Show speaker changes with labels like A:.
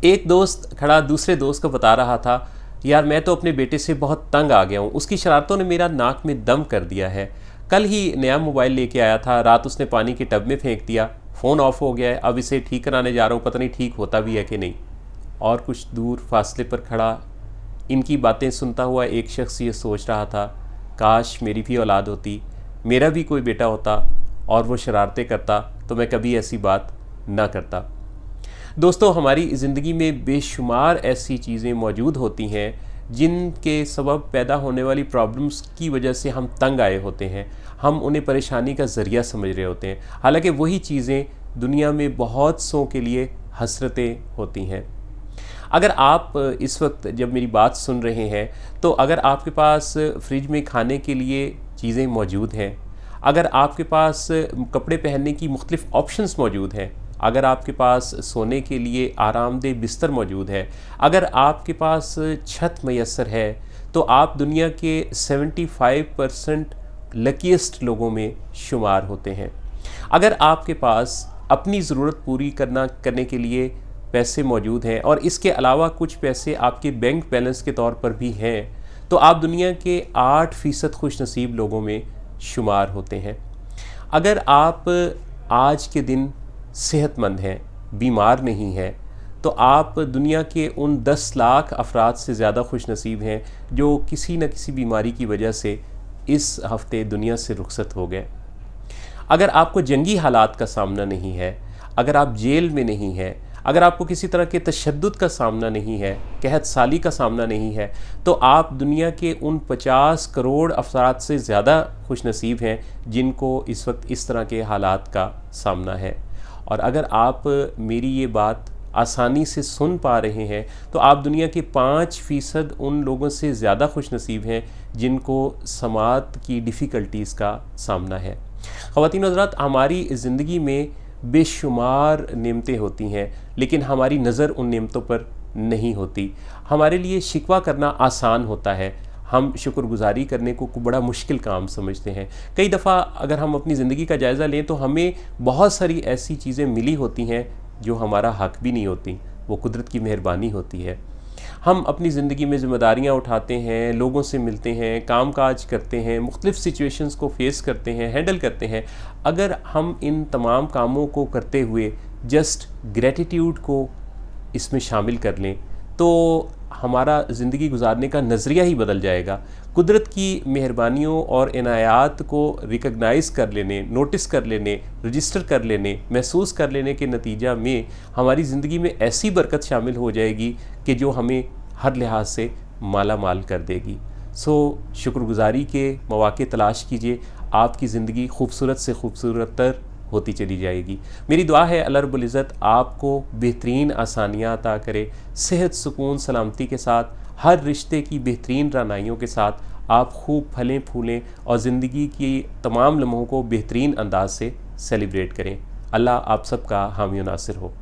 A: एक दोस्त खड़ा दूसरे दोस्त को बता रहा था, यार मैं तो अपने बेटे से बहुत तंग आ गया हूँ, उसकी शरारतों ने मेरा नाक में दम कर दिया है। कल ही नया मोबाइल लेके आया था, रात उसने पानी के टब में फेंक दिया, फ़ोन ऑफ हो गया है, अब इसे ठीक कराने जा रहा हूँ, पता नहीं ठीक होता भी है कि नहीं। और कुछ दूर फासले पर खड़ा इनकी बातें सुनता हुआ एक शख्स ये सोच रहा था, काश मेरी भी औलाद होती, मेरा भी कोई बेटा होता और वो शरारतें करता तो मैं कभी ऐसी बात ना करता। दोस्तों, हमारी ज़िंदगी में बेशुमार ऐसी चीज़ें मौजूद होती हैं जिनके सबब पैदा होने वाली प्रॉब्लम्स की वजह से हम तंग आए होते हैं, हम उन्हें परेशानी का ज़रिया समझ रहे होते हैं, हालांकि वही चीज़ें दुनिया में बहुत सौ के लिए हसरतें होती हैं। अगर आप इस वक्त जब मेरी बात सुन रहे हैं तो अगर आपके पास फ्रिज में खाने के लिए चीज़ें मौजूद हैं, अगर आपके पास कपड़े पहनने की मुख्तलिफ़ ऑप्शंस मौजूद हैं, अगर आपके पास सोने के लिए आरामदेह बिस्तर मौजूद है, अगर आपके पास छत मैसर है, तो आप दुनिया के 75% लकीस्ट लोगों में शुमार होते हैं। अगर आपके पास अपनी ज़रूरत पूरी करने के लिए पैसे मौजूद हैं और इसके अलावा कुछ पैसे आपके बैंक बैलेंस के तौर पर भी हैं, तो आप दुनिया के 8% खुशनसीब लोगों में शुमार होते हैं। अगर आप आज के दिन सेहतमंद हैं, बीमार नहीं हैं, तो आप दुनिया के उन 10 लाख अफराद से ज़्यादा खुशनसीब हैं जो किसी न किसी बीमारी की वजह से इस हफ़्ते दुनिया से रुखसत हो गए। अगर आपको जंगी हालात का सामना नहीं है, अगर आप जेल में नहीं हैं, अगर आपको किसी तरह के तशद्दुद का सामना नहीं है, कहत साली का सामना नहीं है, तो आप दुनिया के उन 50 करोड़ अफराद से ज़्यादा खुशनसीब हैं जिनको इस वक्त इस तरह के हालात का सामना है। और अगर आप मेरी ये बात आसानी से सुन पा रहे हैं तो आप दुनिया के 5% उन लोगों से ज़्यादा खुशनसीब हैं जिनको समात की डिफ़िकल्टीज़ का सामना है। ख़वातीन हज़रात, हमारी ज़िंदगी में बेशुमार नेमतें होती हैं, लेकिन हमारी नज़र उन नेमतों पर नहीं होती। हमारे लिए शिकवा करना आसान होता है, हम शुक्रगुज़ारी करने को बड़ा मुश्किल काम समझते हैं। कई दफ़ा अगर हम अपनी ज़िंदगी का जायज़ा लें तो हमें बहुत सारी ऐसी चीज़ें मिली होती हैं जो हमारा हक़ भी नहीं होती, वो कुदरत की मेहरबानी होती है। हम अपनी ज़िंदगी में ज़िम्मेदारियाँ उठाते हैं, लोगों से मिलते हैं, काम काज करते हैं, मुख्तलिफ़ सिचुएशंस को फ़ेस करते हैं, हैंडल करते हैं। अगर हम इन तमाम कामों को करते हुए जस्ट ग्रैटिट्यूड को इसमें शामिल कर लें तो हमारा ज़िंदगी गुजारने का नज़रिया ही बदल जाएगा। कुदरत की मेहरबानियों और इनायात को रिकग्नाइज़ कर लेने, नोटिस कर लेने, रजिस्टर कर लेने, महसूस कर लेने के नतीजा में हमारी ज़िंदगी में ऐसी बरकत शामिल हो जाएगी कि जो हमें हर लिहाज से माला माल कर देगी। शुक्रगुज़ारी के मौक़े तलाश कीजिए, आपकी ज़िंदगी खूबसूरत से खूबसूरत तर होती चली जाएगी। मेरी दुआ है अल्लाह रब्बुल इज़्ज़त आपको बेहतरीन आसानियाँ अता करे, सेहत, सुकून, सलामती के साथ, हर रिश्ते की बेहतरीन राहनुमाइयों के साथ आप खूब फलें फूलें और ज़िंदगी की तमाम लम्हों को बेहतरीन अंदाज से सेलिब्रेट करें। अल्लाह आप सबका हामी व नासिर हो।